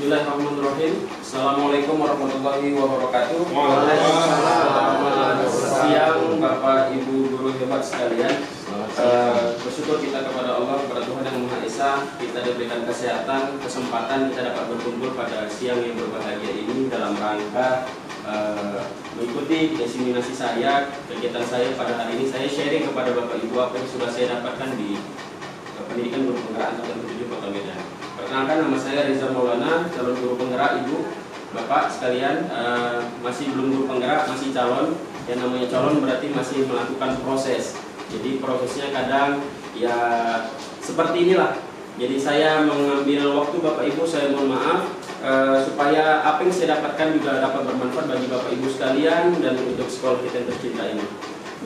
Bismillahirrahmanirrahim. Assalamualaikum warahmatullahi wabarakatuh. Waalaikumsalam. Siang Bapak Ibu guru hebat sekalian. Bersyukur kita kepada Allah, kepada Tuhan Yang Maha Esa, kita diberikan kesehatan, kesempatan kita dapat berkumpul pada siang yang berbahagia ini dalam rangka mengikuti diseminasi saya, kegiatan saya pada hari ini. Saya sharing kepada Bapak Ibu apa yang sudah saya dapatkan di pendidikan guru penggerak angkatan 7 Kota Medan. Perkenalkan, nama saya Rizal Maulana, calon guru penggerak. Ibu, Bapak sekalian, masih belum guru penggerak, masih calon. Yang namanya calon berarti masih melakukan proses. Jadi prosesnya kadang ya seperti inilah. Jadi saya mengambil waktu Bapak Ibu, saya mohon maaf supaya apa yang saya dapatkan juga dapat bermanfaat bagi Bapak Ibu sekalian dan untuk sekolah kita yang tercinta ini.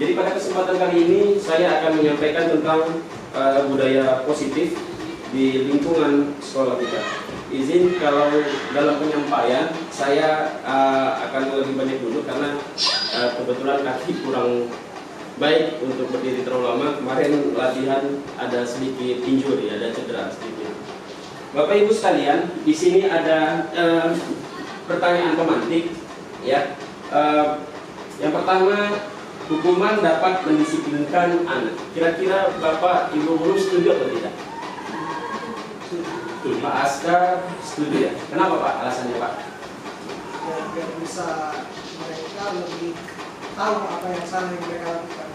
Jadi pada kesempatan kali ini saya akan menyampaikan tentang budaya positif di lingkungan sekolah kita. Izin kalau dalam penyampaian saya akan lebih banyak dulu karena kebetulan kaki kurang baik untuk berdiri terlalu lama. Kemarin latihan ada sedikit injury, ada cedera sedikit. Bapak Ibu sekalian, di sini ada pertanyaan pemantik, ya. Yang pertama, hukuman dapat mendisiplinkan anak. Kira-kira Bapak Ibu guru setuju atau tidak? Pak Askar setuju ya? Kenapa Pak? Alasannya Pak? Ya, biar bisa mereka lebih tahu apa yang salah yang mereka lakukan.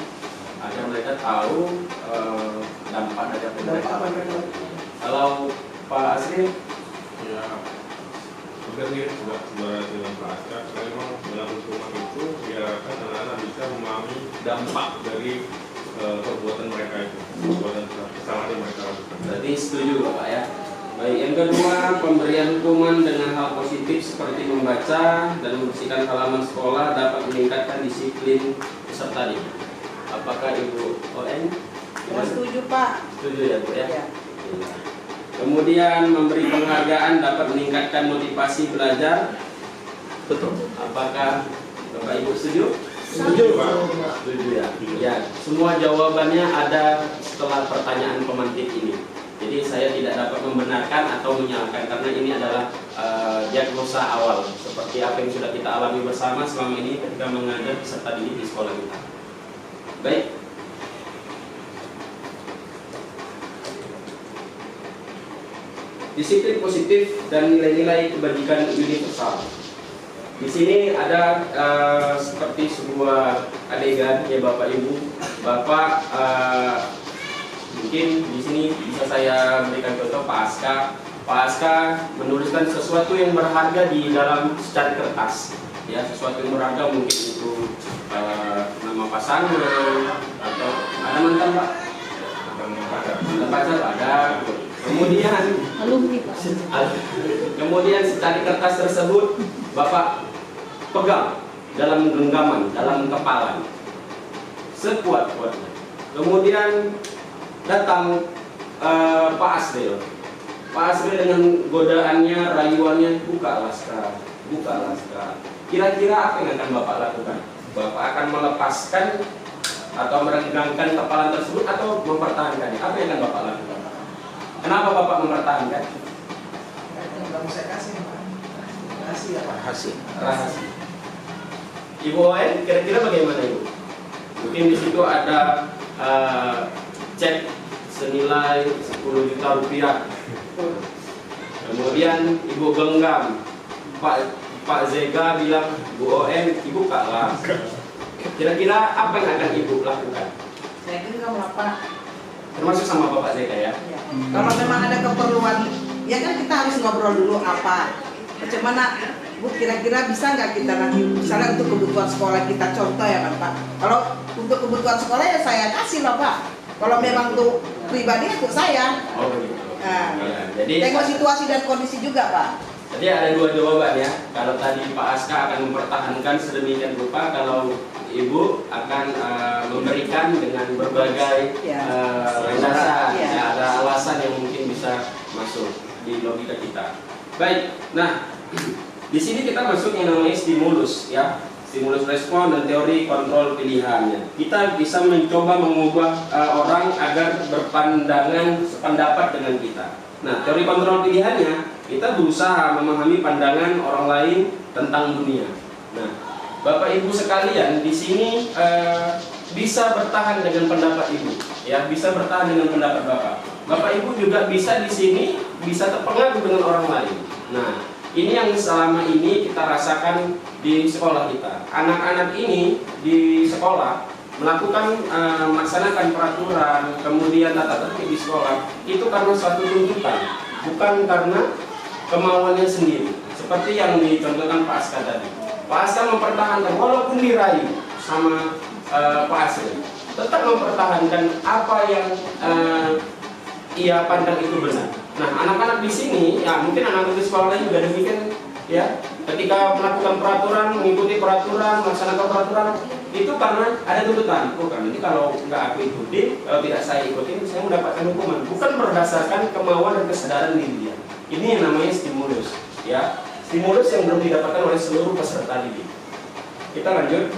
Agar mereka tahu dampak dari apa yang mereka Dampak apa yang mereka lakukan. lakukan. Kalau Pak Asri, Ya, mungkin mirip juga dengan Pak Askar. Karena memang dalam hukuman itu diharapkan anak-anak bisa memahami dampak dari perbuatan mereka itu, perbuatan kesalahan yang mereka lakukan. berarti setuju Bapak ya? Baik, yang kedua, pemberian hukuman dengan hal positif seperti membaca dan membersihkan halaman sekolah dapat meningkatkan disiplin peserta didik. Apakah Ibu ON? Ya, setuju Pak. Setuju ya Bu ya? Ya. Kemudian memberi penghargaan dapat meningkatkan motivasi belajar. Betul. Apakah Bapak Ibu setuju? Setuju, Pak. Setuju ya? Ya, semua jawabannya ada setelah pertanyaan pemantik ini. Jadi saya tidak dapat membenarkan atau menyalahkan karena ini adalah diagnosa awal seperti apa yang sudah kita alami bersama selama ini ketika mengajar peserta didik di sekolah kita. Baik. Disiplin positif dan nilai-nilai kebajikan universal. Di sini ada seperti sebuah adegan ya Bapak Ibu. Bapak mungkin di sini bisa saya berikan contoh Pak Aska. Pak Aska menuliskan sesuatu yang berharga di dalam secari kertas. Ya, sesuatu yang berharga mungkin itu nama pasangan atau ada mantan Pak? Mantan pacar ada. Kemudian kemudian secari kertas tersebut Bapak pegang dalam genggaman, dalam kepalan sekuat-kuatnya. Kemudian datang Pak Asril. Pak Asril dengan godaannya, rayuannya, bukalah sekarang, bukalah sekarang. Kira-kira apa yang akan Bapak lakukan? Bapak akan melepaskan atau merenggangkan kepalan tersebut atau mempertahankannya? Apa yang akan Bapak lakukan? Kenapa Bapak mempertahankan? Nggak mau saya kasih, Pak. Kasih ya Pak. Rahasia. Ibu ON, kira-kira bagaimana Ibu? Mungkin di situ ada cek senilai 10 juta rupiah. Kemudian Ibu genggam. Pak Zega bilang, Bu ON, Ibu kalah. Kira-kira apa yang akan Ibu lakukan? Saya genggam lah Pak. Termasuk sama Bapak Zega ya? Ya. Kalau memang ada keperluan, ya kan kita harus ngobrol dulu apa. Bagaimana Bu, kira-kira bisa nggak kita nanti misalnya untuk kebutuhan sekolah kita, contoh ya kan Pak. Kalau untuk kebutuhan sekolah ya saya kasih loh Pak. Kalau memang untuk pribadi untuk saya. Oh gitu. Nah, Ya, jadi tengok situasi dan kondisi juga Pak. Jadi ada dua jawaban ya. Kalau tadi Pak Aska akan mempertahankan sedemikian rupa, kalau Ibu akan memberikan dengan berbagai Ya. alasan, Ya. ya, ada alasan yang mungkin bisa masuk di logika kita. Baik, nah di sini kita masuk yang namanya stimulus ya, stimulus respon dan teori kontrol pilihannya. Kita bisa mencoba mengubah orang agar berpandangan sependapat dengan kita. Nah, teori kontrol pilihannya, kita berusaha memahami pandangan orang lain tentang dunia. Nah, Bapak Ibu sekalian di sini bisa bertahan dengan pendapat Ibu, ya, bisa bertahan dengan pendapat Bapak. Bapak Ibu juga bisa di sini bisa terpengaruh dengan orang lain. Nah, ini yang selama ini kita rasakan di sekolah kita. Anak-anak ini di sekolah melakukan melaksanakan peraturan, kemudian tata tertib di sekolah itu karena suatu tuntutan, bukan karena kemauannya sendiri. Seperti yang dicontohkan Pak Aska tadi. Pak Aska mempertahankan walaupun dirayu sama Pak Asri, tetap mempertahankan apa yang ia pandang itu benar. Nah, anak-anak di sini, ya mungkin anak-anak di sekolah lain juga demikian, ya. Ketika melakukan peraturan, mengikuti peraturan, melaksanakan peraturan, itu karena ada tuntutan. Bukan, ini kalau nggak aku ikuti, kalau tidak saya ikuti, saya mendapatkan hukuman. Bukan berdasarkan kemauan dan kesadaran diri dia. Ini yang namanya stimulus, ya. Stimulus yang belum didapatkan oleh seluruh peserta didik. Kita lanjut.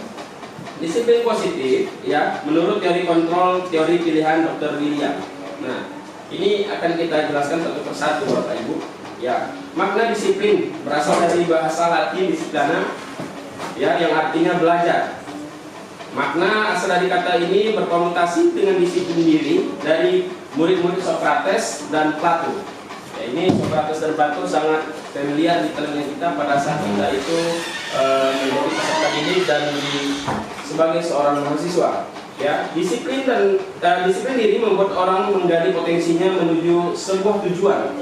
Disiplin positif, ya, menurut teori kontrol, teori pilihan Dr. William. Nah, ini akan kita jelaskan satu persatu, Bapak Ibu. Ya, makna disiplin berasal dari bahasa Latin disiplina, ya, yang artinya belajar. Makna asal dari kata ini berkonotasi dengan disiplin diri dari murid-murid Socrates dan Plato. Ya, ini Socrates dan Plato sangat familiar di telinga kita pada saat kita itu menjadi peserta didik dan sebagai seorang mahasiswa. Ya, disiplin diri membuat orang menggali potensinya menuju sebuah tujuan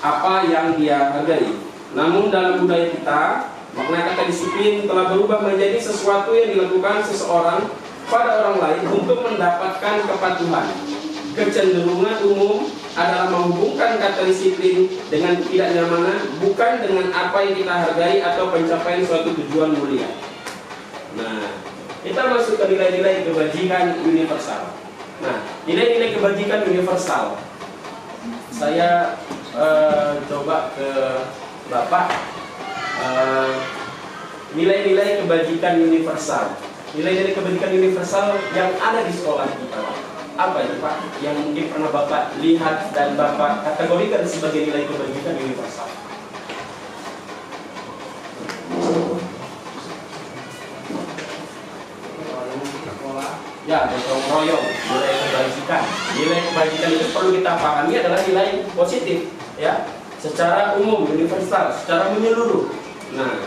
apa yang dia hargai. Namun dalam budaya kita, makna kata disiplin telah berubah menjadi sesuatu yang dilakukan seseorang pada orang lain untuk mendapatkan kepatuhan. Kecenderungan umum adalah menghubungkan kata disiplin dengan ketidaknyamanan, bukan dengan apa yang kita hargai atau pencapaian suatu tujuan mulia. Nah, kita masuk ke nilai-nilai kebajikan universal. Nah, nilai-nilai kebajikan universal, saya coba ke Bapak, nilai-nilai kebajikan universal. Nilai-nilai kebajikan universal yang ada di sekolah kita, apa itu Pak? Yang mungkin pernah Bapak lihat dan Bapak kategorikan sebagai nilai kebajikan universal. Ya, gotong royong, nilai kebajikan. Nilai kebajikan itu perlu kita pahami adalah nilai positif, ya, secara umum, universal, secara menyeluruh. Nah,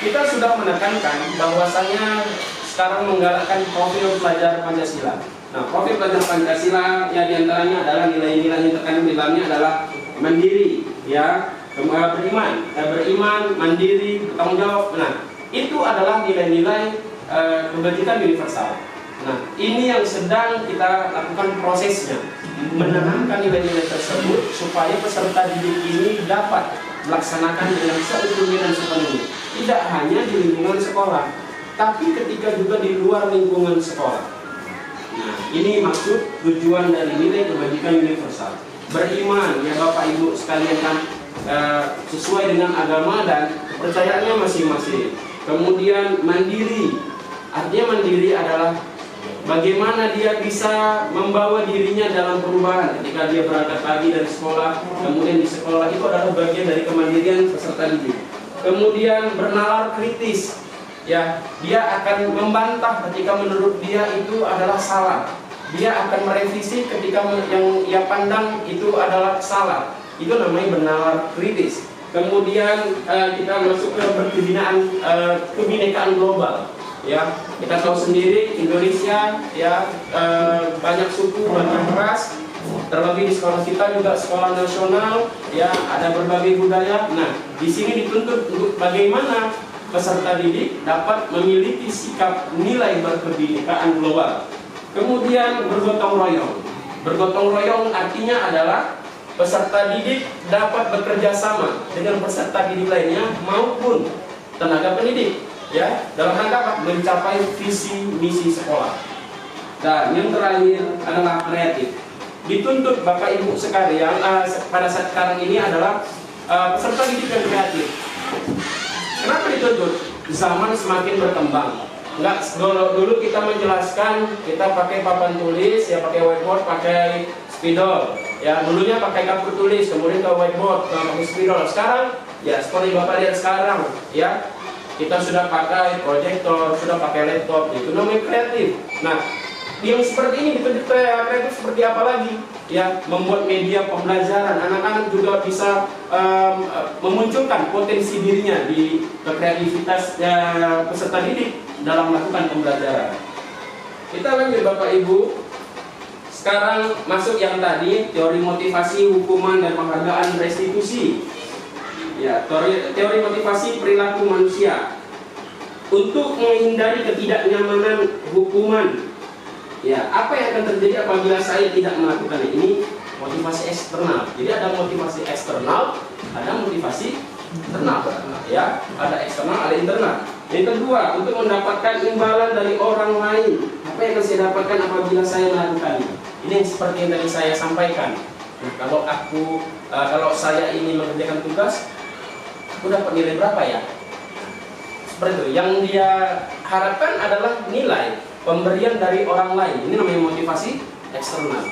kita sudah menekankan bahwasanya sekarang menggalakkan profil pelajar Pancasila. Nah, profil pelajar Pancasila ya diantaranya adalah nilai-nilai yang terkandung di dalamnya adalah mandiri, ya, beriman, mandiri, bertanggung jawab. Nah, itu adalah nilai-nilai kebajikan universal. Nah, ini yang sedang kita lakukan prosesnya, menanamkan nilai-nilai tersebut supaya peserta didik ini dapat melaksanakan dengan seutuhnya dan sepenuhnya. Tidak hanya di lingkungan sekolah, tapi ketika juga di luar lingkungan sekolah. Nah, ini maksud tujuan dari nilai kebajikan universal. Beriman, ya Bapak Ibu sekalian kan, sesuai dengan agama dan kepercayaannya masing-masing. Kemudian mandiri, artinya mandiri adalah bagaimana dia bisa membawa dirinya dalam perubahan ketika dia berangkat pagi dari sekolah, kemudian di sekolah itu adalah bagian dari kemandirian peserta didik. Kemudian bernalar kritis, ya, dia akan membantah ketika menurut dia itu adalah salah. Dia akan merevisi ketika yang ia pandang itu adalah salah. Itu namanya bernalar kritis. Kemudian kita masuk ke kebinekaan global. Ya, kita tahu sendiri Indonesia, ya, banyak suku, banyak ras. Terlebih di sekolah kita juga sekolah nasional, ya, ada berbagai budaya. Nah, di sini dituntut untuk bagaimana peserta didik dapat memiliki sikap nilai berkebinekaan global. Kemudian bergotong royong. Bergotong royong artinya adalah peserta didik dapat bekerja sama dengan peserta didik lainnya maupun tenaga pendidik, ya, dalam rangka mencapai visi misi sekolah. Dan yang terakhir adalah kreatif. Dituntut Bapak Ibu sekalian pada saat sekarang ini adalah peserta didik yang kreatif. Kenapa dituntut? Zaman semakin berkembang. Dulu kita menjelaskan, kita pakai papan tulis, ya, pakai whiteboard, pakai spidol. Ya, dulunya pakai kapur tulis, kemudian ke whiteboard, pakai spidol. Sekarang ya seperti Bapak lihat sekarang, ya kita sudah pakai proyektor, sudah pakai laptop, itu namanya kreatif. Nah, yang seperti ini bentuk kreatif seperti apa lagi? Ya, membuat media pembelajaran. Anak-anak juga bisa memunculkan potensi dirinya di kreativitas peserta didik dalam melakukan pembelajaran. Kita lanjut Bapak Ibu. Sekarang masuk yang tadi, teori motivasi, hukuman, dan penghargaan restitusi. Ya, teori motivasi perilaku manusia. Untuk menghindari ketidaknyamanan hukuman. Ya, apa yang akan terjadi apabila saya tidak melakukannya? Ini motivasi eksternal. Jadi ada motivasi eksternal, ada motivasi internal. Ya, ada eksternal, ada internal. Yang kedua, untuk mendapatkan imbalan dari orang lain. Apa yang akan saya dapatkan apabila saya melakukannya? Ini yang seperti yang tadi saya sampaikan. Nah, kalau saya ini mengerjakan tugas, aku dapat nilai berapa ya? Seperti itu. Yang dia harapkan adalah nilai pemberian dari orang lain. Ini namanya motivasi eksternal,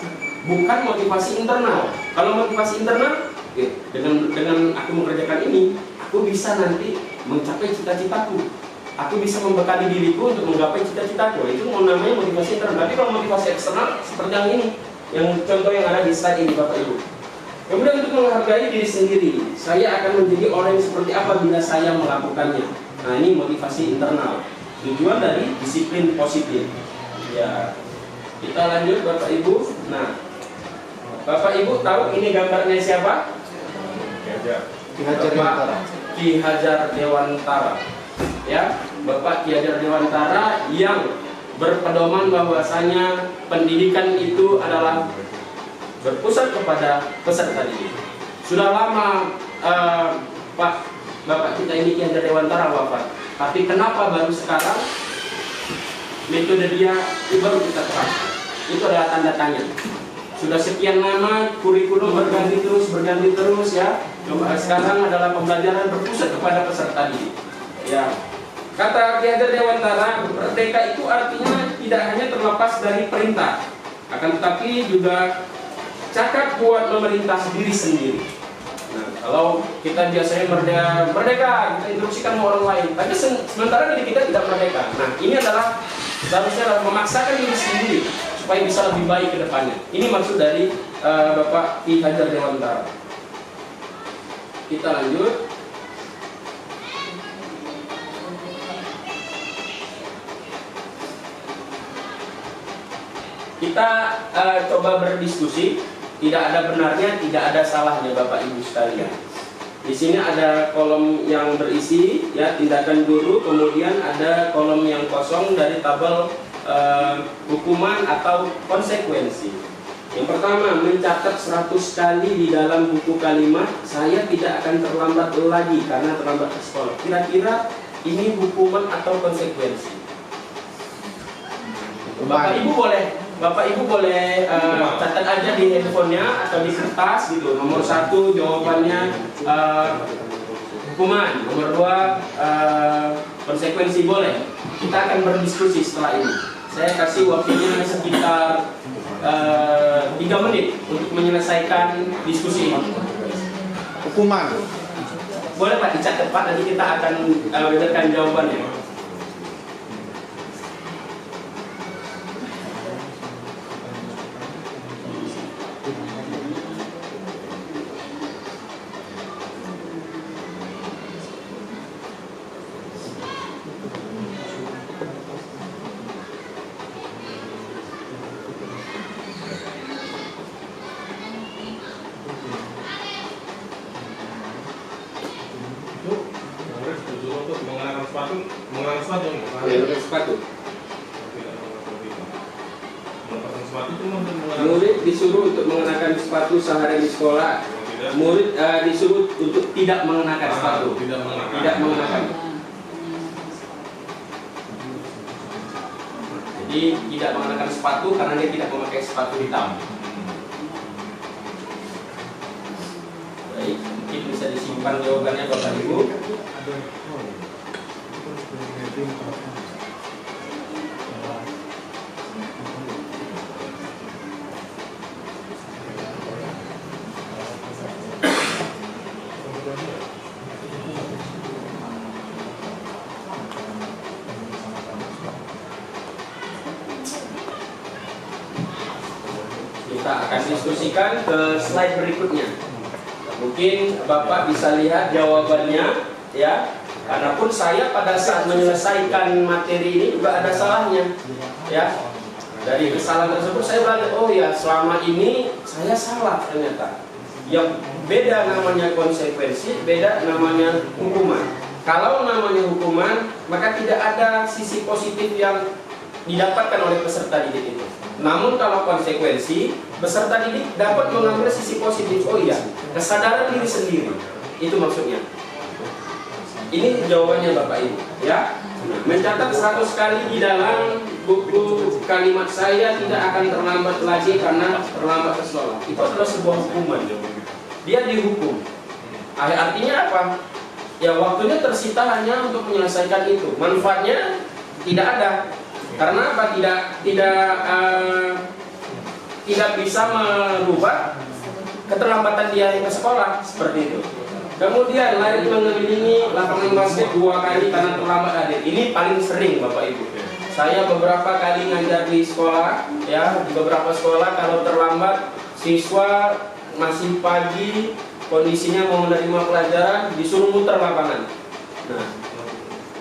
bukan motivasi internal. Kalau motivasi internal, ya, dengan aku mengerjakan ini, aku bisa nanti mencapai cita-citaku. Aku bisa membekali diriku untuk menggapai cita-citaku. Itu namanya motivasi internal. Tapi kalau motivasi eksternal seperti yang ini, yang contoh yang ada di slide ini Bapak Ibu. Kemudian untuk menghargai diri sendiri, saya akan menjadi orang yang seperti apa bila saya melakukannya. Nah, ini motivasi internal. Tujuan dari disiplin positif. Ya, kita lanjut Bapak Ibu. Nah, Bapak Ibu tahu ini gambarnya siapa? Ki Hajar Dewantara. Ya, Bapak Ki Hajar Dewantara yang berpedoman bahwasanya pendidikan itu adalah berpusat kepada peserta didik. Sudah lama Bapak kita ini Ki Hajar Dewantara wafat. Tapi kenapa baru sekarang metode dia baru kita terapkan? Itu adalah tanda tanya. Sudah sekian lama kurikulum berganti terus ya. Sekarang adalah pembelajaran berpusat kepada peserta didik. Ya. Kata Ki Hajar Dewantara, merdeka itu artinya tidak hanya terlepas dari perintah, akan tetapi juga cakap buat memerintah diri sendiri. Nah, kalau kita biasanya merdeka, kita instruksikan orang lain, tapi sementara diri kita tidak merdeka. Nah, ini adalah seharusnya memaksakan diri sendiri supaya bisa lebih baik ke depannya. Ini maksud dari Bapak Ki Hajar Dewantara. Kita lanjut. Kita coba berdiskusi. Tidak ada benarnya, tidak ada salahnya Bapak Ibu sekalian. Di sini ada kolom yang berisi ya tindakan guru, kemudian ada kolom yang kosong dari tabel hukuman atau konsekuensi. Yang pertama, mencatat 100 kali di dalam buku kalimat, saya tidak akan terlambat lagi karena terlambat ke sekolah. Kira-kira ini hukuman atau konsekuensi? Bapak Ibu boleh catat aja di handphonenya atau di kertas gitu. Nomor 1 jawabannya hukuman, nomor 2 konsekuensi boleh. Kita akan berdiskusi setelah ini. Saya kasih waktunya sekitar 3 menit untuk menyelesaikan diskusi ini. Hukuman. Boleh Pak dicatat Pak, nanti kita akan berikan jawabannya. Murid disuruh untuk mengenakan sepatu sehari di sekolah. Murid disuruh untuk tidak mengenakan sepatu. Tidak mengenakan. Jadi tidak mengenakan sepatu karena dia tidak memakai sepatu hitam. Baik, mungkin bisa disimpan jawabannya Bapak Ibu. akan diskusikan ke slide berikutnya. Mungkin Bapak bisa lihat jawabannya, ya. Karena pun saya pada saat menyelesaikan materi ini juga ada salahnya, ya. Dari kesalahan tersebut saya belajar, oh ya selama ini saya salah ternyata. Yang beda namanya konsekuensi, beda namanya hukuman. Kalau namanya hukuman, maka tidak ada sisi positif yang didapatkan oleh peserta didik itu. Namun kalau konsekuensi, peserta didik dapat mengambil sisi positif. Oh iya, kesadaran diri sendiri. Itu maksudnya. Ini jawabannya Bapak Ibu, ya. Mencatat 100 kali di dalam buku kalimat saya tidak akan terlambat lagi karena terlambat ke sekolah. Itu adalah sebuah hukuman. Dia dihukum. Artinya apa? Ya waktunya tersita hanya untuk menyelesaikan itu. Manfaatnya tidak ada. Karena apa? Tidak bisa merubah keterlambatan dia ke sekolah seperti itu. Kemudian lari mengelilingi lapangan basket 2 kali karena terlambat hadir. Ini paling sering Bapak Ibu. Saya beberapa kali ngajar di sekolah, ya di beberapa sekolah kalau terlambat siswa masih pagi, kondisinya mau menerima pelajaran, disuruh muter lapangan. Nah,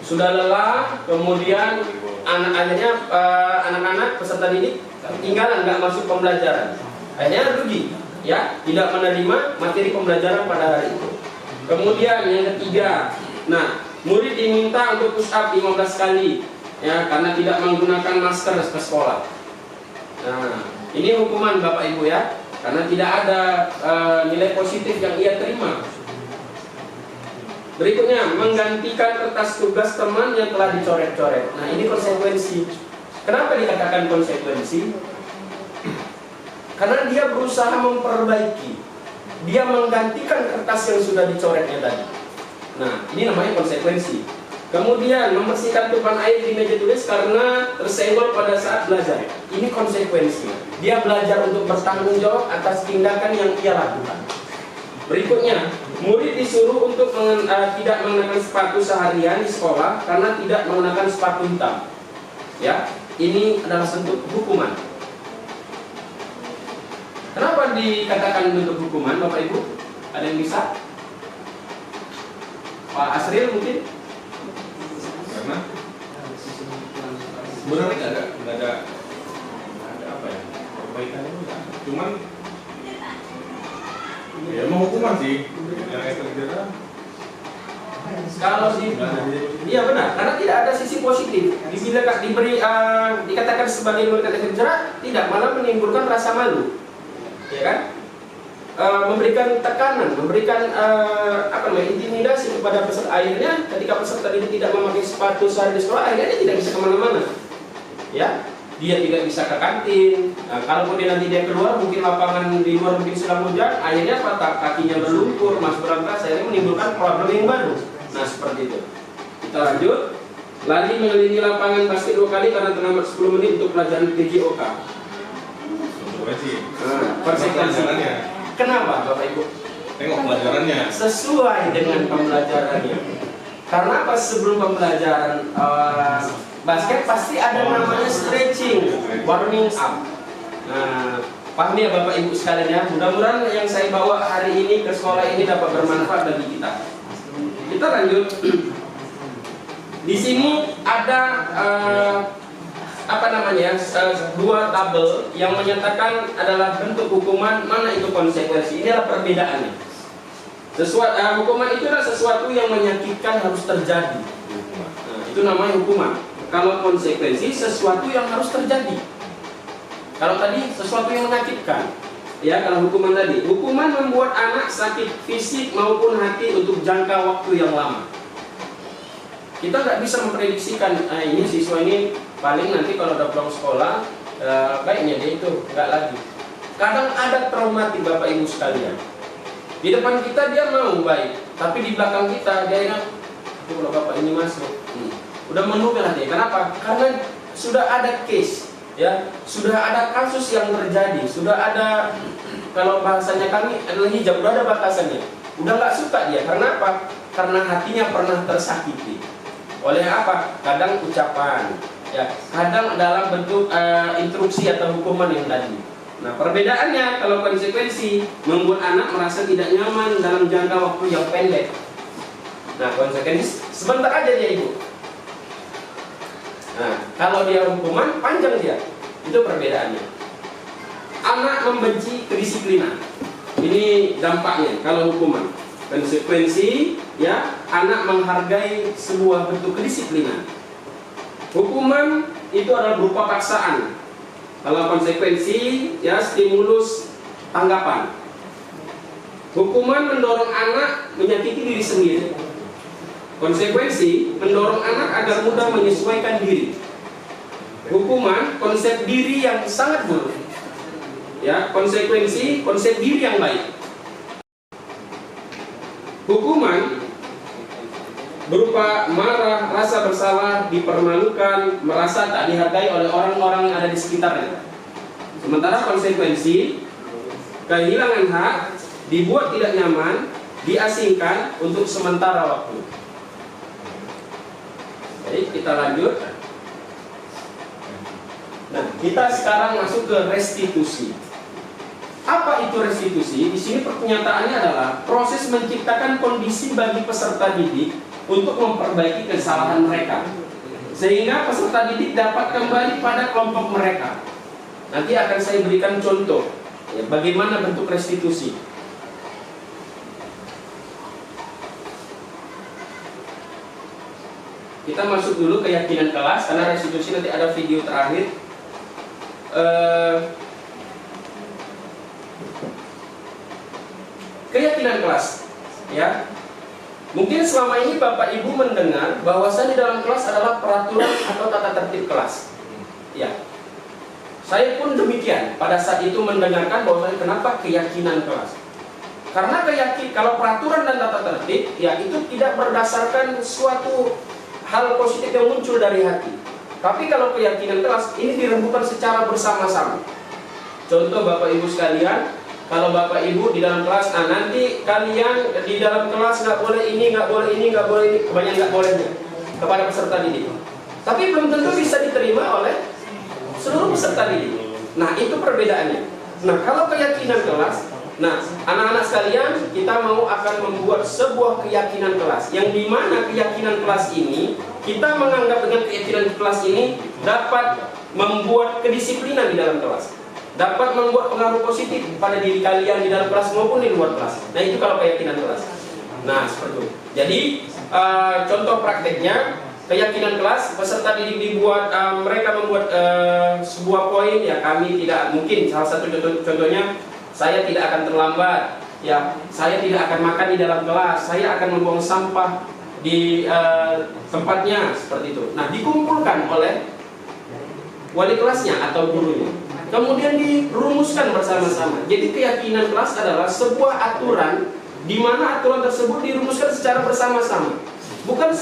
sudah lelah, kemudian anak-anak peserta didik ketinggalan, nggak masuk pembelajaran. Akhirnya rugi, ya tidak menerima materi pembelajaran pada hari itu. Kemudian yang ketiga, nah murid diminta untuk push up 15 kali, ya karena tidak menggunakan masker ke sekolah. Nah, ini hukuman Bapak Ibu ya, karena tidak ada nilai positif yang ia terima. Berikutnya, menggantikan kertas tugas teman yang telah dicoret-coret. Nah, ini konsekuensi. Kenapa dikatakan konsekuensi? Karena dia berusaha memperbaiki. Dia menggantikan kertas yang sudah dicoretnya tadi. Nah, ini namanya konsekuensi. Kemudian, membersihkan tumpahan air di meja tulis karena tersenggol pada saat belajar. Ini konsekuensi. Dia belajar untuk bertanggung jawab atas tindakan yang ia lakukan. Berikutnya, murid disuruh untuk tidak mengenakan sepatu seharian di sekolah karena tidak mengenakan sepatu hitam. Ya, ini adalah bentuk hukuman. Kenapa dikatakan bentuk hukuman, Bapak Ibu? Ada yang bisa? Pak Asril mungkin? Karena sebenarnya nggak ada apa ya, perbaikannya enggak. Cuman ya mau hukuman sih yang efek jerah. Kalau iya benar, karena tidak ada sisi positif. Dikatakan sebagai memberikan efek jerah, tidak, malah menimbulkan rasa malu, ya kan? Memberikan tekanan, memberikan intimidasi kepada peserta. Akhirnya ketika peserta didik tidak memakai sepatu sehari di sekolah, akhirnya dia tidak bisa kemana-mana, ya. Dia tidak bisa ke kantin. Nah, kalaupun dia keluar, mungkin lapangan di luar mungkin sedang hujan, akhirnya patah, kakinya berlumpur, masuk berantas, akhirnya menimbulkan problem yang baru. Nah, seperti itu. Kita lanjut. Lari mengelilingi lapangan basket 2 kali karena terlambat 10 menit untuk pelajaran PJOK. Persentase. Kenapa, Bapak Ibu? Tengok pelajarannya. Sesuai dengan pembelajarannya. Karena pas sebelum pembelajaran basket pasti ada namanya stretching, warming up. Nah, paham ya Bapak Ibu sekalian ya. Mudah-mudahan yang saya bawa hari ini ke sekolah ini dapat bermanfaat bagi kita. Kita lanjut. Di sini ada dua tabel yang menyatakan adalah bentuk hukuman, mana itu konsekuensi. Ini adalah perbedaannya. Hukuman itu adalah sesuatu yang menyakitkan harus terjadi. Nah, itu namanya hukuman. Kalau konsekuensi sesuatu yang harus terjadi. Kalau tadi sesuatu yang menyakitkan. Ya, kalau hukuman tadi, hukuman membuat anak sakit fisik maupun hati untuk jangka waktu yang lama. Kita nggak bisa memprediksikan, ini siswa ini paling nanti kalau udah pulang sekolah, baiknya dia itu nggak lagi. Kadang ada traumatik Bapak Ibu sekalian. Di depan kita dia mau baik, tapi di belakang kita dia ingat, kalau Bapak ini masuk, udah menunggu dia. Kenapa? Karena sudah ada case, ya, sudah ada kasus yang terjadi, sudah ada, kalau bahasanya kami adalah hijab, udah ada batasannya. Udah nggak suka dia. Karena apa? Karena hatinya pernah tersakiti. Oleh apa? Kadang ucapan, ya, kadang dalam bentuk instruksi atau hukuman yang tadi. Nah, perbedaannya kalau konsekuensi membuat anak merasa tidak nyaman dalam jangka waktu yang pendek. Nah, konsekuensi sebentar aja dia ikut. Nah, kalau dia hukuman panjang dia. Itu perbedaannya. Anak membenci kedisiplinan. Ini dampaknya kalau hukuman. Konsekuensi ya, anak menghargai sebuah bentuk kedisiplinan. Hukuman itu adalah berupa paksaan. Kalau konsekuensi ya stimulus tanggapan. Hukuman mendorong anak menyakiti diri sendiri. Konsekuensi mendorong anak agar mudah menyesuaikan diri. Hukuman konsep diri yang sangat buruk. Ya, konsekuensi konsep diri yang baik. Hukuman berupa marah, rasa bersalah, dipermalukan, merasa tak dihargai oleh orang-orang yang ada di sekitarnya. Sementara konsekuensi kehilangan hak, dibuat tidak nyaman, diasingkan untuk sementara waktu. Baik, kita lanjut. Nah, kita sekarang masuk ke restitusi. Apa itu restitusi? Di sini pernyataannya adalah proses menciptakan kondisi bagi peserta didik untuk memperbaiki kesalahan mereka, sehingga peserta didik dapat kembali pada kelompok mereka. Nanti akan saya berikan contoh ya, bagaimana bentuk restitusi. Kita masuk dulu keyakinan kelas, karena restitusi nanti ada video terakhir. Keyakinan kelas, ya. Mungkin selama ini Bapak Ibu mendengar bahwasanya di dalam kelas adalah peraturan atau tata tertib kelas. Ya. Saya pun demikian pada saat itu mendengarkan bahwasanya kenapa keyakinan kelas. Karena kalau peraturan dan tata tertib, ya itu tidak berdasarkan suatu hal positif yang muncul dari hati. Tapi kalau keyakinan kelas ini dirembukan secara bersama-sama. Contoh Bapak Ibu sekalian, kalau Bapak Ibu di dalam kelas, nanti kalian di dalam kelas nggak boleh ini, nggak boleh ini, nggak boleh ini, kebanyakan nggak bolehnya kepada peserta didik. Tapi belum tentu bisa diterima oleh seluruh peserta didik. Nah, itu perbedaannya. Nah, kalau keyakinan kelas, nah anak-anak sekalian, kita akan membuat sebuah keyakinan kelas, yang dimana keyakinan kelas ini kita menganggap dengan keyakinan kelas ini dapat membuat kedisiplinan di dalam kelas, dapat membuat pengaruh positif pada diri kalian di dalam kelas maupun di luar kelas. Nah, itu kalau keyakinan kelas. Nah, seperti itu. Jadi contoh prakteknya keyakinan kelas, peserta didik mereka membuat sebuah poin, ya kami tidak mungkin, salah satu contohnya, saya tidak akan terlambat, ya saya tidak akan makan di dalam kelas, saya akan membuang sampah di tempatnya, seperti itu. Nah, dikumpulkan oleh wali kelasnya atau gurunya, kemudian dirumuskan bersama-sama. Jadi keyakinan kelas adalah sebuah aturan di mana aturan tersebut dirumuskan secara bersama-sama, bukan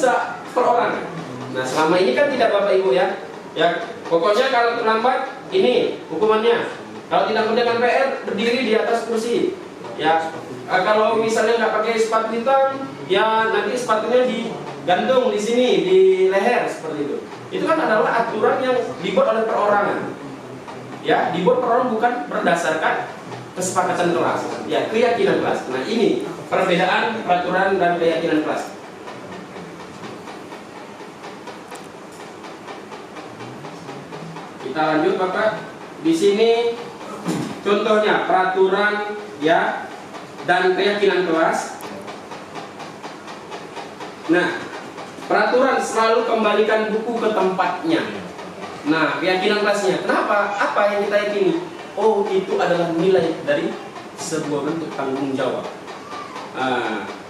perorangan. Nah, selama ini kan tidak Bapak Ibu ya. Ya, pokoknya kalau terlambat ini hukumannya. Kalau tidak mengerjakan PR, berdiri di atas kursi. Ya, kalau misalnya nggak pakai sepatu hitam, ya nanti sepatunya digantung di sini di leher, seperti itu. Itu kan adalah aturan yang dibuat oleh perorangan. Ya, dibuat perorangan bukan berdasarkan kesepakatan kelas. Ya, keyakinan kelas. Nah, ini perbedaan peraturan dan keyakinan kelas. Kita lanjut Bapak. Di sini contohnya peraturan ya dan keyakinan kelas. Nah, peraturan selalu kembalikan buku ke tempatnya. Nah, keyakinan kelasnya. Kenapa? Apa yang kita yakini? Oh, itu adalah nilai dari sebuah bentuk tanggung jawab.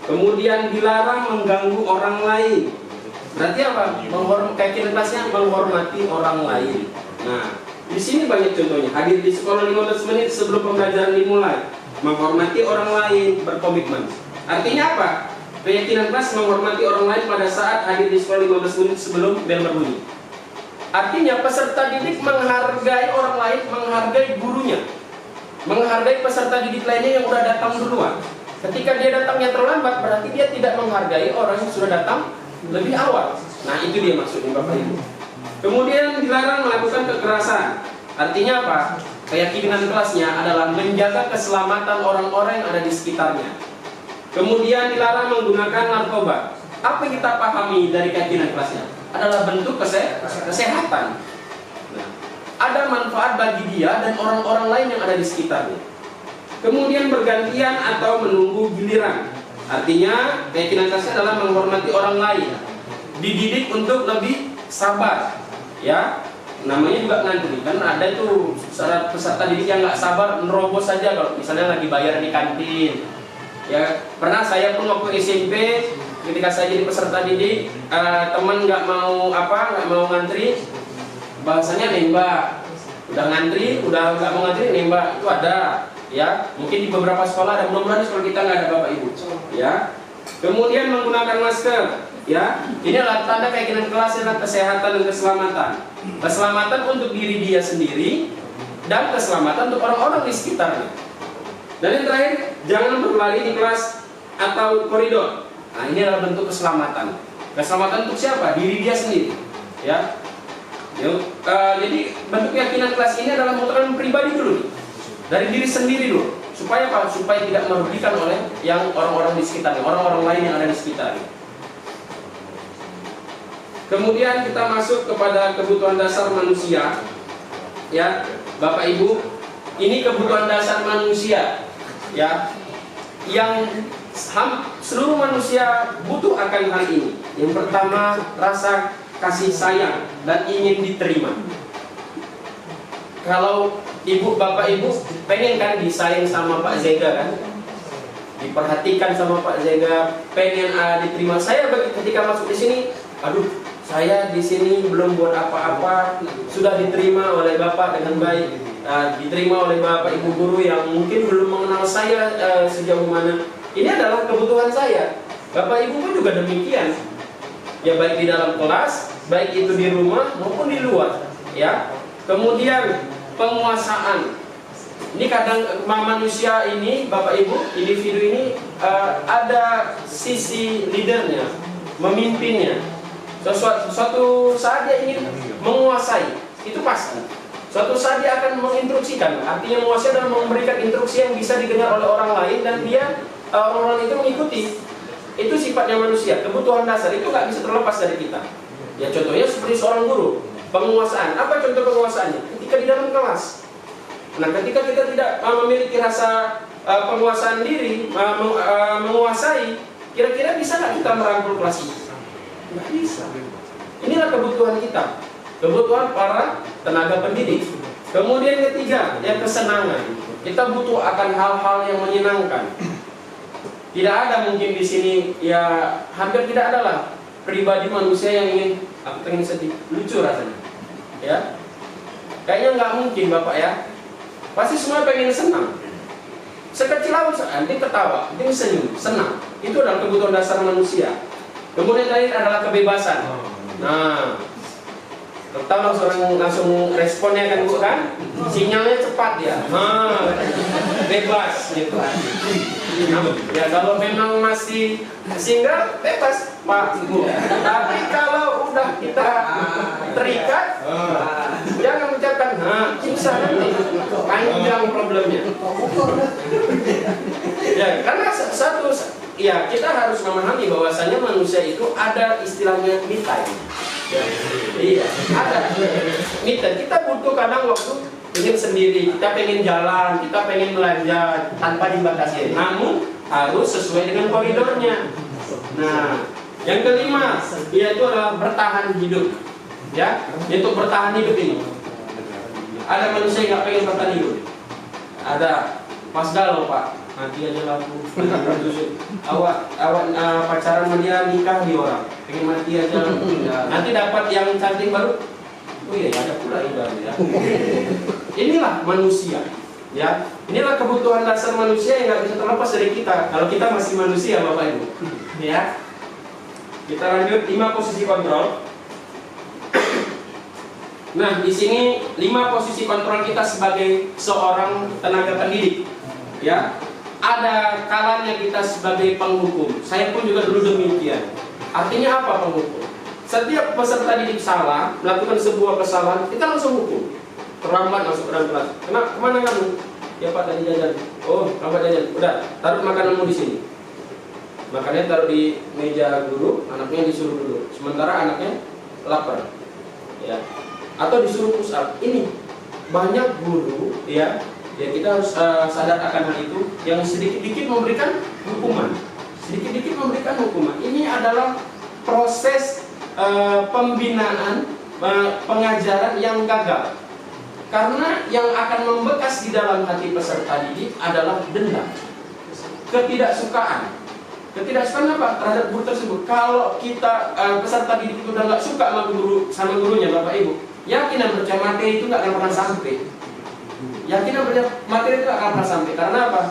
Kemudian dilarang mengganggu orang lain. Berarti apa? Keyakinan kelasnya menghormati orang lain. Nah, di sini banyak contohnya. Hadir di sekolah 15 menit sebelum pembelajaran dimulai. Menghormati orang lain, berkomitmen. Artinya apa? Keyakinan kelas menghormati orang lain pada saat hadir di sekolah 15 menit sebelum bel berbunyi. Artinya peserta didik menghargai orang lain, menghargai gurunya, menghargai peserta didik lainnya yang sudah datang duluan. Ketika dia datangnya terlambat, berarti dia tidak menghargai orang yang sudah datang lebih awal. Nah, itu dia maksudnya Bapak Ibu. Kemudian dilarang melakukan kekerasan. Artinya apa? keyakinan kelasnya adalah menjaga keselamatan orang-orang yang ada di sekitarnya. Kemudian dilarang menggunakan narkoba. Apa yang kita pahami dari keyakinan kelasnya? Adalah bentuk kesehatan. Nah, ada manfaat bagi dia dan orang-orang lain yang ada di sekitarnya. Kemudian bergantian atau menunggu giliran. Artinya keyakinan kelasnya adalah menghormati orang lain. Dididik untuk lebih sabar, ya. Namanya juga ngantri, kan ada itu peserta didik yang nggak sabar nerobos saja kalau misalnya lagi bayar di kantin. Ya, pernah saya pun waktu SMP ketika saya jadi peserta didik, teman nggak mau ngantri, bahasanya nembak. Udah ngantri, udah nggak mau ngantri nembak, itu ada. Ya, mungkin di beberapa sekolah ada, mudah-mudahan sekolah kita nggak ada Bapak Ibu. Ya, kemudian menggunakan masker. Ya, ini adalah tanda keyakinan kelas adalah kesehatan dan keselamatan. Keselamatan untuk diri dia sendiri dan keselamatan untuk orang-orang di sekitarnya. Dan yang terakhir, jangan berlari di kelas atau koridor. Nah, ini adalah bentuk keselamatan. Keselamatan untuk siapa? Diri dia sendiri. Ya. Jadi bentuk keyakinan kelas ini adalah merupakan pribadi dulu nih. Dari diri sendiri dulu. Supaya apa? Supaya tidak merugikan oleh yang orang-orang di sekitarnya, orang-orang lain yang ada di sekitarnya. Kemudian kita masuk kepada kebutuhan dasar manusia. Ya, Bapak Ibu, ini kebutuhan dasar manusia, ya, yang seluruh manusia butuh akan hal ini. Yang pertama, rasa kasih sayang dan ingin diterima. Kalau Bapak Ibu pengen kan disayang sama Pak Zega kan, diperhatikan sama Pak Zega, pengen diterima. Saya ketika masuk di sini, aduh, saya di sini belum buat apa-apa, sudah diterima oleh Bapak dengan baik, diterima oleh Bapak Ibu guru yang mungkin belum mengenal saya sejauh mana. Ini adalah kebutuhan saya. Bapak Ibu pun juga demikian. Ya, baik di dalam kelas, baik itu di rumah maupun di luar. Ya. Kemudian penguasaan. Ini kadang manusia ini, Bapak Ibu, individu ini ada sisi leadernya, memimpinnya. Suatu saat dia ingin menguasai, itu pasti. Suatu saat dia akan menginstruksikan. Artinya menguasai adalah memberikan instruksi yang bisa didengar oleh orang lain dan dia orang itu mengikuti. Itu sifatnya manusia, kebutuhan dasar itu nggak bisa terlepas dari kita. Ya, contohnya seperti seorang guru, penguasaan. Apa contoh penguasaannya? Ketika di dalam kelas. Nah, ketika kita tidak memiliki rasa penguasaan diri, menguasai, kira-kira bisa nggak kita merangkul kelas ini? Nggak bisa. Inilah kebutuhan kita, kebutuhan para tenaga pendidik. Kemudian ketiga, yang kesenangan. Kita butuh akan hal-hal yang menyenangkan. Tidak ada mungkin di sini, ya hampir tidak ada lah pribadi manusia yang ingin, aku pengen sedih, lucu rasanya. Ya, kayaknya nggak mungkin Bapak ya. Pasti semua pengen senang. Sekecil apa, nanti ketawa, nanti senyum, senang. Itu adalah kebutuhan dasar manusia. Kemudian terakhir adalah kebebasan. Nah, pertama langsung responnya kan Bu kan? Sinyalnya cepat ya. Bebas gitu. Ya kalau memang masih single bebas Pak Ibu. Tapi kalau udah kita terikat, jangan ucapkan susah nanti. Panjang problemnya. Ya, karena ya kita harus memahami bahwasanya manusia itu ada istilahnya me time. Ya, iya, ada me time. Kita butuh kadang waktu ingin sendiri, kita pengen jalan, kita pengen belanja tanpa dibatasi. Namun harus sesuai dengan koridornya. Nah, yang kelima yaitu adalah bertahan hidup. Ya, untuk bertahan hidup ini. Ada manusia yang nggak pengen bertahan hidup. Ada pas galau Pak, mati aja lampu. Awak pacaran sama dia, nikah di orang, pengen mati aja lampu. Nanti dapat yang cantik baru. Oh iya, ada pula ibadah ya. Inilah manusia. Ya, inilah kebutuhan dasar manusia yang nggak bisa terlepas dari kita. Kalau kita masih manusia, Bapak Ibu. Ya. Kita lanjut 5 posisi kontrol. Nah, di sini 5 posisi kontrol kita sebagai seorang tenaga pendidik. Ya, ada kalanya kita sebagai penghukum. Saya pun juga dulu demikian. Artinya apa penghukum? Setiap peserta didik salah, melakukan sebuah kesalahan, kita langsung hukum. terlambat masuk ke dalam kelas. Kemana kamu? Ya Pak, tadi jajan. Oh, lambat jajan. Udah, taruh makananmu di sini. Makannya taruh di meja guru, anaknya disuruh dulu. Sementara anaknya lapar. Ya. Atau disuruh push up. Ini banyak guru ya kita harus sadar akan hal itu, yang sedikit-dikit memberikan hukuman. Sedikit-dikit memberikan hukuman. Ini adalah proses pembinaan pengajaran yang gagal. Karena yang akan membekas di dalam hati peserta didik adalah dendam, ketidaksukaan. Ketidaksukaan apa? Terhadap guru tersebut. Kalau kita peserta didik itu udah nggak suka sama gurunya, Bapak Ibu, yakin dan percaya materi itu nggak akan pernah sampai. Yakin dan percaya materi itu nggak akan pernah sampai. Karena apa?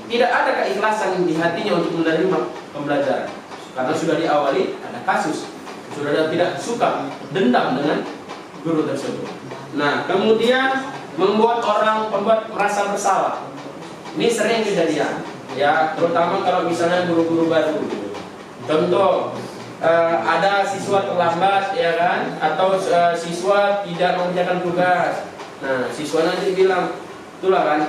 Tidak ada keikhlasan di hatinya untuk menerima pembelajaran. Karena sudah diawali ada kasus, sudah ada tidak suka, dendam dengan guru tersebut. Nah, kemudian membuat merasa bersalah. Ini sering kejadian, ya, terutama kalau misalnya guru-guru baru. Contoh, ada siswa terlambat, ya kan, atau siswa tidak mengerjakan tugas. Nah, siswa nanti bilang, itulah kan,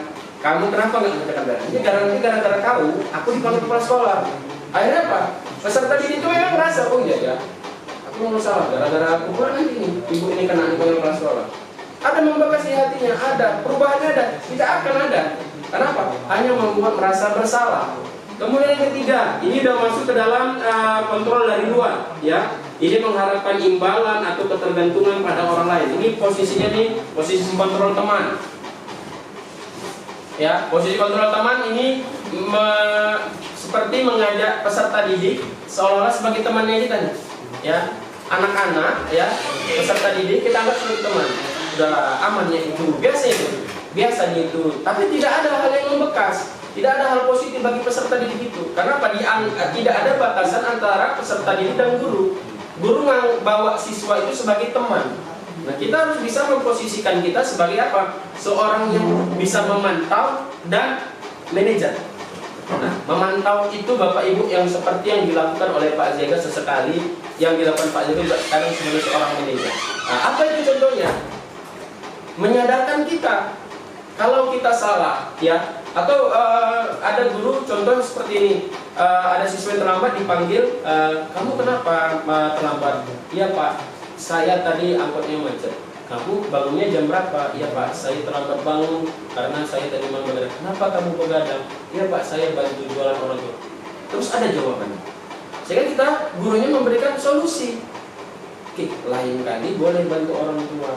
kamu kenapa nggak mengerjakan tugas? Ini gara-gara kamu, aku dipanggil kepala sekolah. Akhirnya apa? Peserta didik itu memang merasa, oh iya ya, aku nggak salah, gara-gara aku pulang nanti ini, ibu ini kena dipanggil kepala sekolah. Ada membekas di hatinya, ada perubahannya, ada, tidak akan ada. Kenapa? Hanya membuat merasa bersalah. Kemudian yang ketiga, ini sudah masuk ke dalam kontrol dari luar, ya. Ini mengharapkan imbalan atau ketergantungan pada orang lain. Ini posisinya nih, posisi kontrol teman. Ya, posisi kontrol teman ini seperti mengajak peserta didik seolah-olah sebagai temannya kita nih. Ya, anak-anak, ya, peserta didik kita anggap sebagai teman. Udah amannya itu, biasanya itu. Tapi tidak ada hal yang membekas. Tidak ada hal positif bagi peserta didik itu. Karena apa? Tidak ada batasan antara peserta didik dan guru. Guru bawa siswa itu sebagai teman. Nah, kita harus bisa memposisikan kita sebagai apa? Seorang yang bisa memantau dan manajer. Nah, memantau itu Bapak Ibu yang seperti yang dilakukan oleh Pak Zega sesekali, yang dilakukan Pak Zega juga sekarang sebagai seorang manajer. Nah, apa itu contohnya? Menyadarkan kita kalau kita salah, ya. Atau ada guru contoh seperti ini, ada siswa yang terlambat dipanggil, kamu kenapa terlambat? Iya Pak, saya tadi angkotnya macet. Kamu bangunnya jam berapa? Iya Pak, saya terlambat bangun karena saya tadi mau begadang. Kenapa kamu begadang? Iya Pak, saya bantu jualan orang tua. Terus ada jawabannya. Sehingga kita gurunya memberikan solusi. Oke, lain kali boleh bantu orang tua.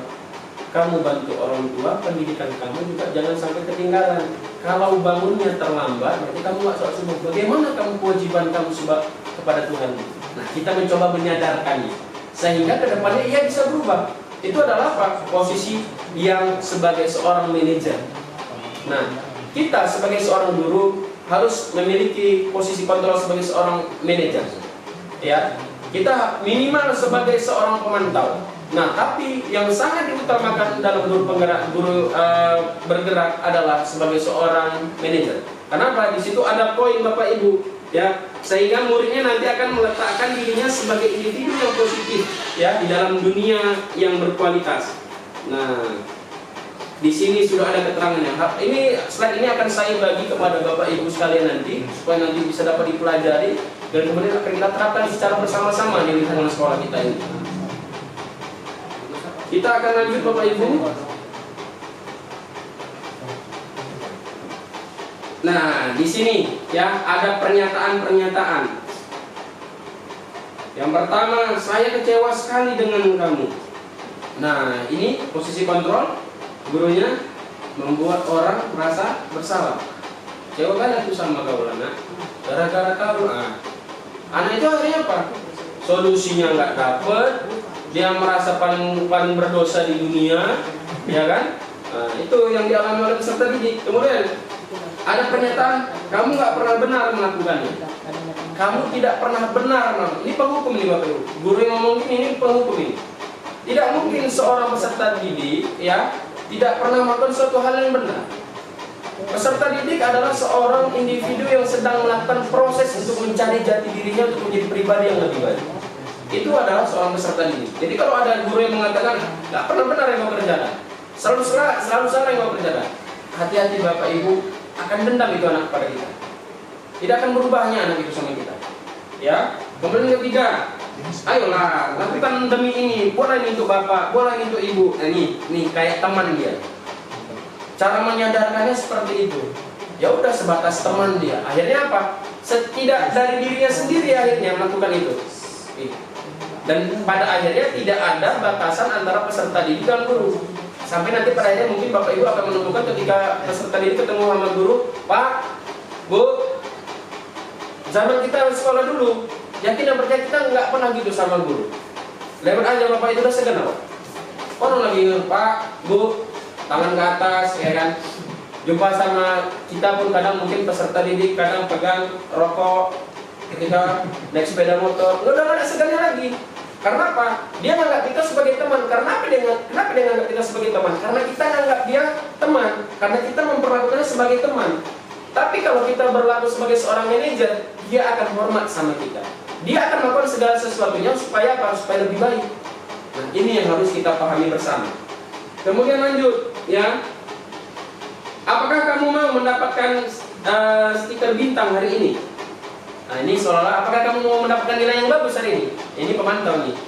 Kamu bantu orang tua, pendidikan kamu juga jangan sampai ketinggalan. Kalau bangunnya terlambat, berarti kamu nggak sholat subuh. Bagaimana kamu kewajiban kamu kepada Tuhan? Nah, kita mencoba menyadarkannya, sehingga kedepannya ia bisa berubah. Itu adalah apa? Posisi yang sebagai seorang manajer. Nah, kita sebagai seorang guru harus memiliki posisi kontrol sebagai seorang manajer. Ya, kita minimal sebagai seorang pemantau. Nah, tapi yang sangat diutamakan dalam guru bergerak adalah sebagai seorang manajer. Kenapa? Di situ ada poin Bapak Ibu, ya, sehingga muridnya nanti akan meletakkan dirinya sebagai individu yang positif, ya, di dalam dunia yang berkualitas. Nah, di sini sudah ada keterangannya. Ini slide ini akan saya bagi kepada Bapak Ibu sekalian nanti, supaya nanti bisa dapat dipelajari dan kemudian akan kita terapkan secara bersama-sama di lingkungan sekolah kita ini. Kita akan lanjut Bapak Ibu. Nah, di sini ya ada pernyataan-pernyataan. Yang pertama, saya kecewa sekali dengan kamu. Nah, ini posisi kontrol, gurunya membuat orang merasa bersalah. Kecewa kan aku sama kau anak, gara-gara kau. Anak itu akhirnya apa? Solusinya nggak dapet. Dia merasa paling berdosa di dunia, ya kan? Nah, itu yang dialami oleh peserta didik. Kemudian ada pernyataan, kamu nggak pernah benar melakukannya. Kamu tidak pernah benar melakukan. Ini penghukum nih Bapak Ibu. Guru yang ngomong ini penghukum ini. Tidak mungkin seorang peserta didik, ya, tidak pernah melakukan suatu hal yang benar. Peserta didik adalah seorang individu yang sedang melakukan proses untuk mencari jati dirinya untuk menjadi pribadi yang lebih baik. Itu adalah seorang peserta didik. Jadi kalau ada guru yang mengatakan nggak pernah benar yang kau kerjakan, Selalu salah yang Bapak kerjakan. Hati-hati Bapak Ibu, akan dendam itu anak pada kita. Tidak akan berubahnya anak itu sama kita. Ya. Kemudian yang ketiga, ayolah lakukan demi ini, boleh ini untuk Bapak, boleh ini untuk Ibu. Nah, ini kayak teman dia. Cara menyadarkannya seperti itu. Ya udah sebatas teman dia. Akhirnya apa? Tidak dari dirinya sendiri akhirnya melakukan itu. Dan pada akhirnya tidak ada batasan antara peserta didik dan guru. Sampai nanti pada akhirnya mungkin Bapak Ibu akan menemukan ketika peserta didik ketemu sama guru, Pak, Bu, zaman kita sekolah dulu, yakin dan percaya kita nggak pernah gitu sama guru. Lewat aja Bapak itu udah segan apa? Orang lagi Pak, Bu, tangan ke atas, ya kan? Jumpa sama kita pun kadang mungkin peserta didik kadang pegang rokok ketika naik sepeda motor, udah nggak ada segannya lagi. Karena apa? Dia nganggap kita sebagai teman. Kenapa dia nganggap kita sebagai teman? Karena kita nganggap dia teman. Karena kita memperlakukannya sebagai teman. Tapi kalau kita berlaku sebagai seorang manajer, dia akan hormat sama kita. Dia akan melakukan segala sesuatunya supaya apa? Supaya lebih baik. Nah, ini yang harus kita pahami bersama. Kemudian lanjut, ya. Apakah kamu mau mendapatkan stiker bintang hari ini? Nah, ini seolah-olah apakah kamu mau mendapatkan nilai yang bagus hari ini? Ini pemantau nih.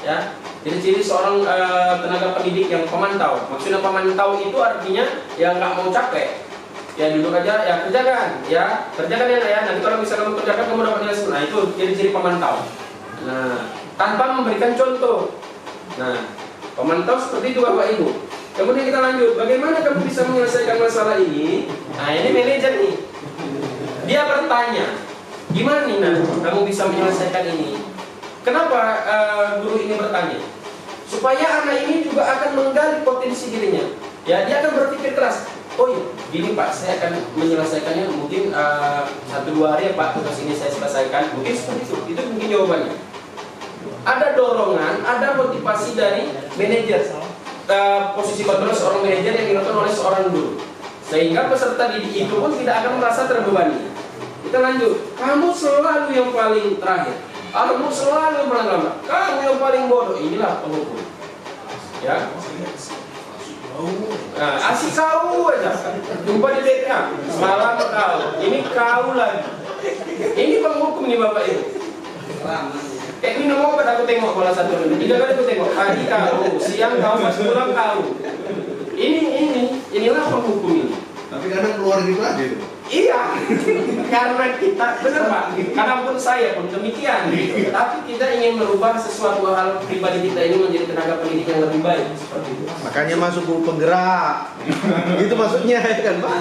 Ya. Ciri-ciri seorang tenaga pendidik yang pemantau. Maksudnya pemantau itu artinya yang nggak mau capek. Ya duduk aja, ya kerjakan ya ya. Nanti kalau bisa kamu kerjakan kamu dapat nilai 10. Nah, itu ciri-ciri pemantau. Nah, tanpa memberikan contoh. Nah, pemantau seperti itu Bapak Ibu. Kemudian kita lanjut, bagaimana kamu bisa menyelesaikan masalah ini? Nah, ini manajer nih. Dia bertanya, gimana nih kamu bisa menyelesaikan ini? Kenapa guru ini bertanya? Supaya anak ini juga akan menggali potensi dirinya. Ya, dia akan berpikir keras. Oh iya, gini Pak, saya akan menyelesaikannya mungkin 1-2 hari ya Pak, tugas ini saya selesaikan. Mungkin seperti itu mungkin jawabannya. Ada dorongan, ada motivasi dari manajer. Posisi kontrol seorang manajer yang dilakukan oleh seorang guru. Sehingga peserta didik itu pun tidak akan merasa terbebani. Kita lanjut. Kamu selalu yang paling terakhir. Kamu selalu yang paling lama. Kamu yang paling bodoh. Inilah penghukum. Ya. Nah, asik kau aja. Jumpa di BK. Semalam kau. Ini kau lagi. Ini penghukum nih Bapak Ibu. Kayak minum obat aku tengok bola 1 menit. 3 kali aku tengok. Pagi kau, siang kau, pas pulang kau. Inilah penghukum ini. Tapi kadang keluar gitu aja itu. Iya, karena kita, benar Pak, kadang pun saya pun demikian. Tapi kita ingin merubah sesuatu hal pribadi kita ini menjadi tenaga pendidik yang lebih baik. Seperti itu. Makanya masuk guru penggerak. Itu maksudnya ya kan Pak?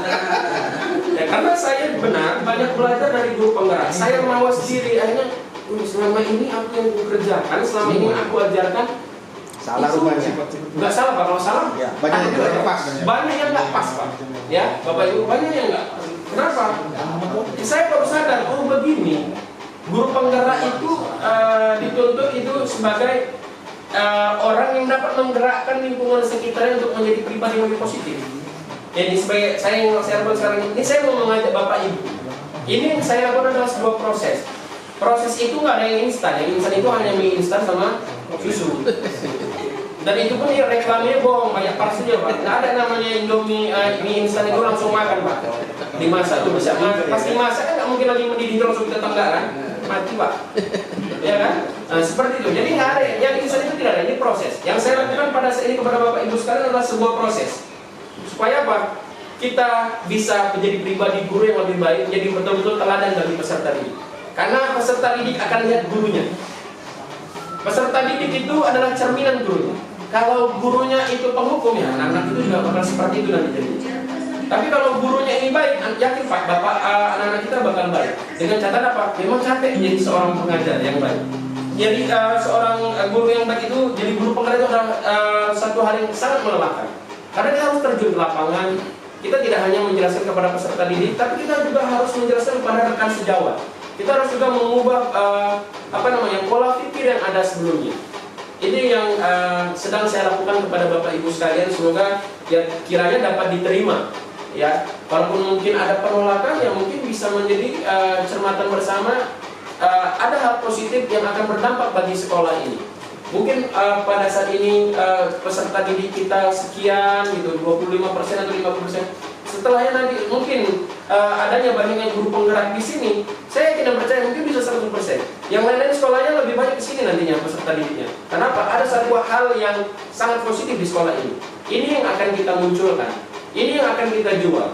Ya, karena saya benar banyak belajar dari guru penggerak. Saya mawas diri, akhirnya selama ini apa yang aku kerjakan, selama ini aku ajarkan Salah rupanya. Enggak salah Pak, kalau salah Ya, banyak yang nggak pas. Banyak yang nggak pas Pak. Ya, Bapak Ibu banyak yang nggak pas. Kenapa? Saya baru sadar, oh begini. Guru penggerak itu dituntut itu sebagai orang yang dapat menggerakkan lingkungan sekitarnya untuk menjadi pribadi yang lebih positif. Jadi sebagai saya yang saya lakukan sekarang ini saya mau mengajak Bapak Ibu. Ini yang saya lakukan adalah sebuah proses. Proses itu nggak ada yang instan. Yang instan itu hanya mie instan sama susu. Dan itu pun reklamnya bohong, banyak palsu dia Pak. Nggak ada namanya Indomie mie instan itu langsung makan Pak. Dimasak tuh bisa pas dimasak kan nggak mungkin lagi mendidih langsung kita tenggak kan, mati Pak. Ya kan? Nah, seperti itu. Jadi nggak ada yang instan itu tidak ada. Ini proses. Yang saya lakukan pada saat ini kepada Bapak Ibu sekalian adalah sebuah proses. Supaya apa? Kita bisa menjadi pribadi guru yang lebih baik, menjadi betul-betul teladan bagi peserta didik. Karena peserta didik akan lihat gurunya. Peserta didik itu adalah cerminan gurunya. Kalau gurunya itu penghukum ya, anak-anak itu juga bakal seperti itu nanti jadi. Tapi kalau gurunya ini baik, yakin Pak, Bapak anak-anak kita bakal baik. Dengan catatan apa? Memang capek menjadi seorang pengajar yang baik. Jadi seorang guru yang baik itu, jadi guru penggerak itu adalah satu hal yang sangat melelahkan. Karena kita harus terjun ke lapangan. Kita tidak hanya menjelaskan kepada peserta didik, tapi kita juga harus menjelaskan kepada rekan sejawat. Kita harus juga mengubah pola pikir yang ada sebelumnya. Ini yang sedang saya lakukan kepada Bapak Ibu sekalian. Semoga ya kiranya dapat diterima. Ya, walaupun mungkin ada penolakan yang mungkin bisa menjadi cermatan bersama. Ada hal positif yang akan berdampak bagi sekolah ini. Mungkin pada saat ini peserta didik kita sekian gitu, 25% atau 50%. Setelahnya nanti mungkin adanya banyaknya guru penggerak di sini, saya yakin dan percaya mungkin bisa 100%. Yang lain-lain sekolahnya lebih banyak di sini nantinya peserta didiknya. Kenapa? Ada satu hal yang sangat positif di sekolah ini. Ini yang akan kita munculkan. Ini yang akan kita jual.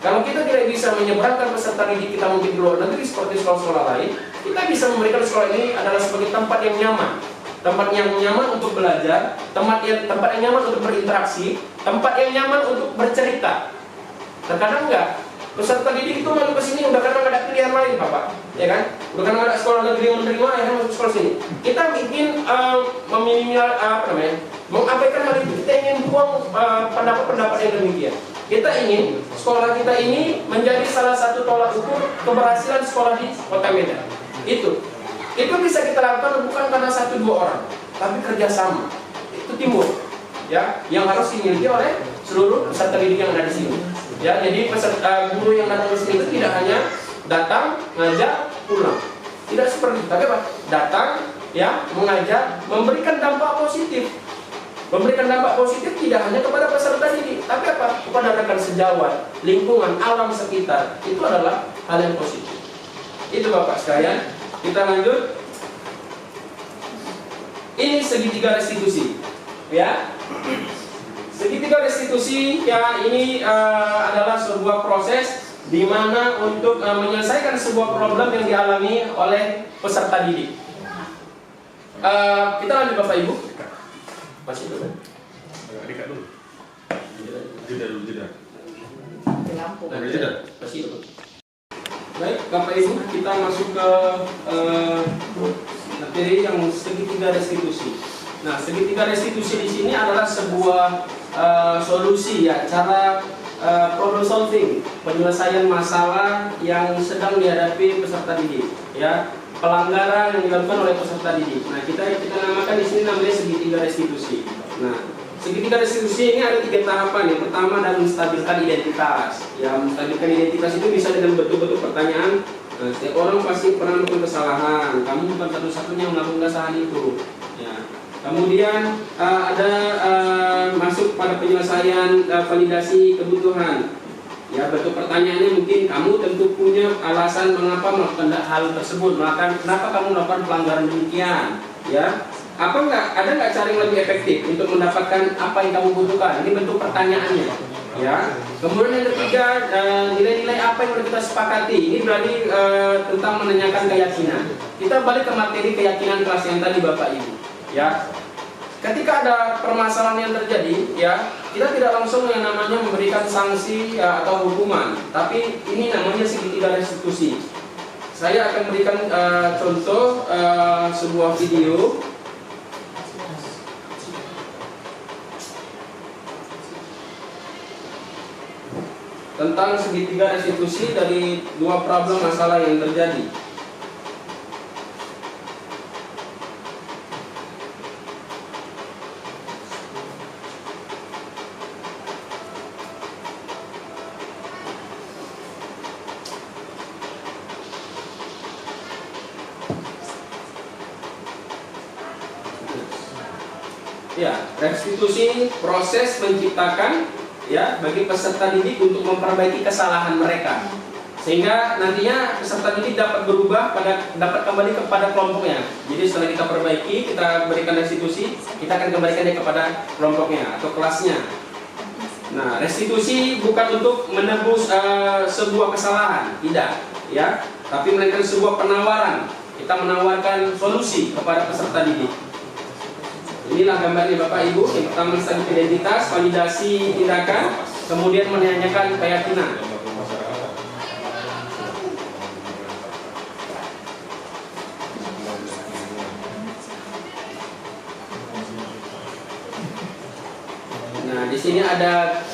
Kalau kita tidak bisa menyeberangkan peserta didik kita mungkin di luar negeri seperti sekolah-sekolah lain, kita bisa memberikan sekolah ini adalah sebagai tempat yang nyaman. Tempat yang nyaman untuk belajar, tempat yang nyaman untuk berinteraksi, tempat yang nyaman untuk bercerita. Terkadang enggak, peserta didik itu masuk ke sini udah karena nggak ada pilihan lain, Bapak, ya kan? Udah karena nggak ada sekolah negeri yang menerima, ya masuk sekolah sini. Kita ingin mengabaikan hal itu. Kita ingin buang pendapat-pendapat yang demikian. Kita ingin sekolah kita ini menjadi salah satu tolak ukur keberhasilan sekolah di Kota Medan. Itu bisa kita lakukan bukan karena 1-2 orang, tapi kerjasama. Itu teamwork, ya, yang harus dimiliki oleh seluruh peserta didik yang ada di sini. Ya, jadi peserta guru yang datang ke sini itu tidak hanya datang, ngajar, pulang. Tidak seperti itu, tapi apa? Datang, ya, mengajar, memberikan dampak positif. Memberikan dampak positif tidak hanya kepada peserta didik, tapi apa? Kepada rekan sejawat, lingkungan, alam sekitar. Itu adalah hal yang positif. Itu Bapak sekalian. Kita lanjut. Ini segitiga restitusi, ya. Segitiga restitusi, ya, ini adalah sebuah proses di mana untuk menyelesaikan sebuah problem yang dialami oleh peserta didik. Kita lanjut Bapak Ibu. Masih dulu. Dekat dulu. Jeda. Lampu. Masih dulu. Baik, Bapak Ibu, kita masuk ke materi yang segitiga restitusi. Nah, segitiga restitusi di sini adalah sebuah solusi, ya, cara problem solving, penyelesaian masalah yang sedang dihadapi peserta didik, ya, pelanggaran yang dilakukan oleh peserta didik. Nah, kita namakan di sini namanya segitiga restitusi. Nah, segitiga restitusi ini ada 3 tahapan. Yang pertama adalah menstabilkan identitas. Ya, menstabilkan identitas itu bisa dengan bentuk-bentuk pertanyaan. Nah, setiap orang pasti pernah melakukan kesalahan. Kamu bukan satu-satunya yang melakukan kesalahan itu. Ya. Kemudian ada masuk pada penyelesaian validasi kebutuhan. Ya, bentuk pertanyaannya mungkin kamu tentu punya alasan mengapa melakukan hal tersebut. Kenapa kamu melakukan pelanggaran demikian? Ya. Ada nggak cara yang lebih efektif untuk mendapatkan apa yang kamu butuhkan? Ini bentuk pertanyaannya, ya. Kemudian yang ketiga, nilai-nilai apa yang harus kita sepakati? Ini berarti tentang menanyakan keyakinan. Kita balik ke materi keyakinan kelas yang tadi Bapak Ibu, ya. Ketika ada permasalahan yang terjadi, ya, kita tidak langsung yang namanya memberikan sanksi, ya, atau hukuman, tapi ini namanya segitiga restitusi. Saya akan berikan contoh sebuah video. Tentang segitiga restitusi dari 2 problem masalah yang terjadi. Ya, restitusi proses menciptakan, ya, bagi peserta didik untuk memperbaiki kesalahan mereka, sehingga nantinya peserta didik dapat dapat kembali kepada kelompoknya. Jadi setelah kita perbaiki, kita berikan restitusi, kita akan kembalikan dia kepada kelompoknya atau kelasnya. Nah, restitusi bukan untuk menebus sebuah kesalahan, tidak, ya, tapi melainkan sebuah penawaran. Kita menawarkan solusi kepada peserta didik. Inilah gambarnya Bapak Ibu. Yang pertama menstabilkan identitas, validasi tindakan, kemudian menanyakan keyakinan. Nah, di sini ada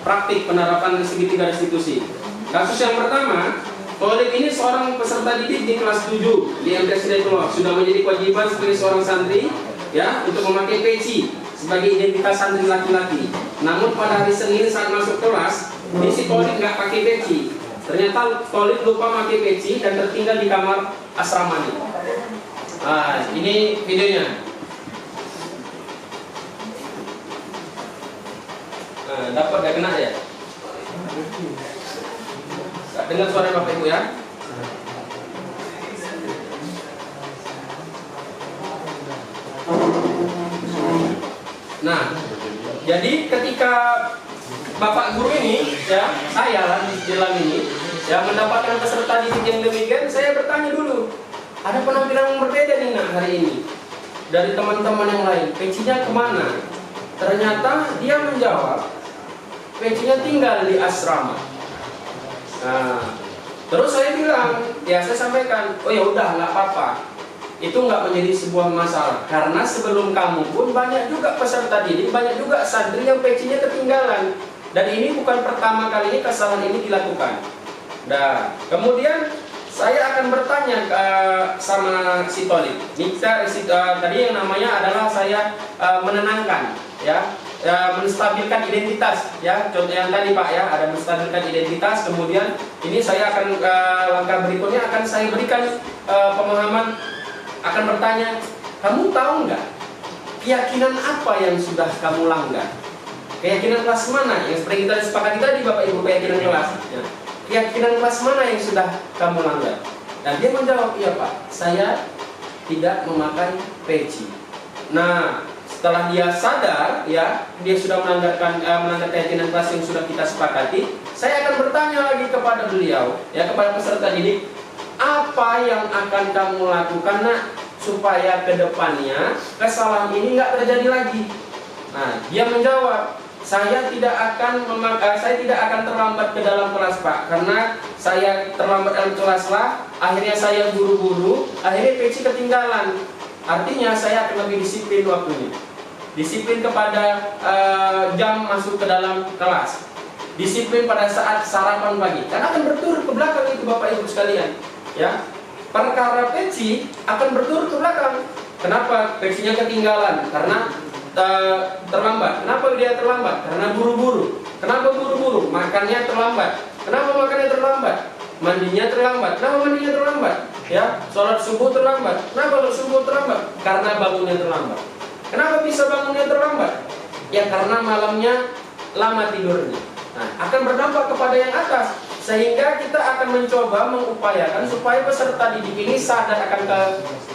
praktik penerapan segitiga restitusi. Kasus yang pertama, Khalid ini seorang peserta didik di kelas 7 di MTS Hidayatullah, sudah menjadi kewajiban sebagai seorang santri, ya, untuk memakai peci sebagai identitas santri laki-laki. Namun pada hari Senin saat masuk kelas, si Khalid nggak pakai peci. Ternyata Khalid lupa pakai peci dan tertinggal di kamar asramanya. Nah, ini videonya. Nggak kena ya? Nggak dengar suara Bapak Ibu ya? Nah, jadi ketika Bapak Guru ini, ya, saya lah di jalan ini, ya, mendapatkan peserta didik yang demikian, saya bertanya dulu, ada penampilan yang berbeda nih nak hari ini dari teman-teman yang lain. Pecinya kemana? Ternyata dia menjawab, pecinya tinggal di asrama. Nah, terus saya bilang, ya saya sampaikan, oh ya udah nggak apa-apa. Itu nggak menjadi sebuah masalah karena sebelum kamu pun banyak juga peserta didik, banyak juga santri yang pecinya ketinggalan, dan ini bukan pertama kalinya kesalahan ini dilakukan. Nah, kemudian saya akan bertanya sama si Tolib. Tadi yang namanya adalah saya menenangkan, ya, menstabilkan identitas, ya. Contoh yang tadi Pak, ya, ada menstabilkan identitas. Kemudian ini saya akan langkah berikutnya akan saya berikan pemahaman. Akan bertanya, kamu tahu nggak keyakinan apa yang sudah kamu langgar? Keyakinan kelas mana? Yang seperti kita disepakati tadi Bapak Ibu, keyakinan kelas. Ya. Keyakinan kelas mana yang sudah kamu langgar? Dan dia menjawab, iya Pak, saya tidak memakai peci. Nah, setelah dia sadar, ya, dia sudah melanggar keyakinan kelas yang sudah kita sepakati, saya akan bertanya lagi kepada beliau, ya, kepada peserta didik, apa yang akan kamu lakukan nak supaya kedepannya kesalahan ini nggak terjadi lagi? Nah, dia menjawab, saya tidak akan terlambat ke dalam kelas Pak, karena saya terlambat dalam kelas lah, akhirnya saya buru-buru, akhirnya peci ketinggalan. Artinya saya akan lebih disiplin waktunya, disiplin kepada jam masuk ke dalam kelas, disiplin pada saat sarapan pagi, karena akan berturut ke belakang itu Bapak Ibu sekalian. Ya, perkara peci akan berturut ke belakang. Kenapa pecinya ketinggalan? Karena terlambat. Kenapa dia terlambat? Karena buru-buru. Kenapa buru-buru? Makannya terlambat. Kenapa makannya terlambat? Mandinya terlambat. Kenapa mandinya terlambat? Ya, sholat subuh terlambat. Kenapa sholat subuh terlambat? Karena bangunnya terlambat. Kenapa bisa bangunnya terlambat? Ya karena malamnya lama tidurnya. Nah, akan berdampak kepada yang atas. Sehingga kita akan mencoba mengupayakan supaya peserta didik ini sadar akan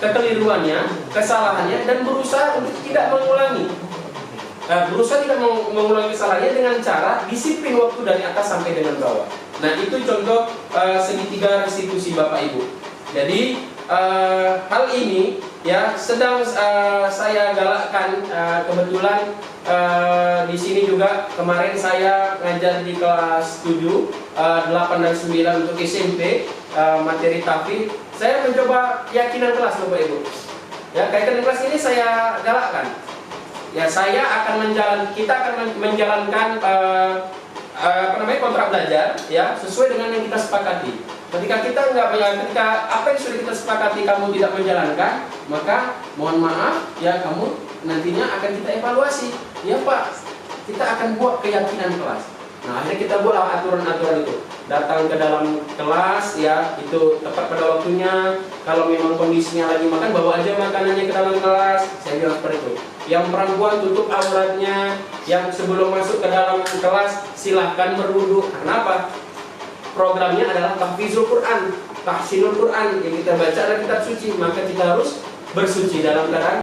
kekeliruannya, kesalahannya, dan berusaha untuk tidak mengulangi. Berusaha tidak mengulangi kesalahannya dengan cara disiplin waktu dari atas sampai dengan bawah. Nah, itu contoh segitiga restitusi Bapak Ibu. Jadi hal ini, ya, sedang saya galakkan. Kebetulan di sini juga kemarin saya ngajar di kelas 7, 8 dan 9 untuk SMP, materi tahfidz. Saya mencoba keyakinan kelas Bapak Ibu. Ya, keyakinan kelas ini saya galakkan. Ya, kita akan menjalankan kontrak belajar, ya, sesuai dengan yang kita sepakati. Ketika apa yang sudah kita sepakati kamu tidak menjalankan, maka mohon maaf, ya, kamu nantinya akan kita evaluasi. Ya Pak, kita akan buat keyakinan kelas. Nah, akhirnya kita buatlah aturan-aturan itu. Datang ke dalam kelas, ya, itu tepat pada waktunya. Kalau memang kondisinya lagi makan, bawa aja makanannya ke dalam kelas. Saya bilang seperti itu. Yang perempuan tutup auratnya. Yang sebelum masuk ke dalam kelas silahkan berwudu. Kenapa? Programnya adalah tahfizul Quran, tahsinul Quran, yang kita baca adalah kitab suci, maka kita harus bersuci dalam keadaan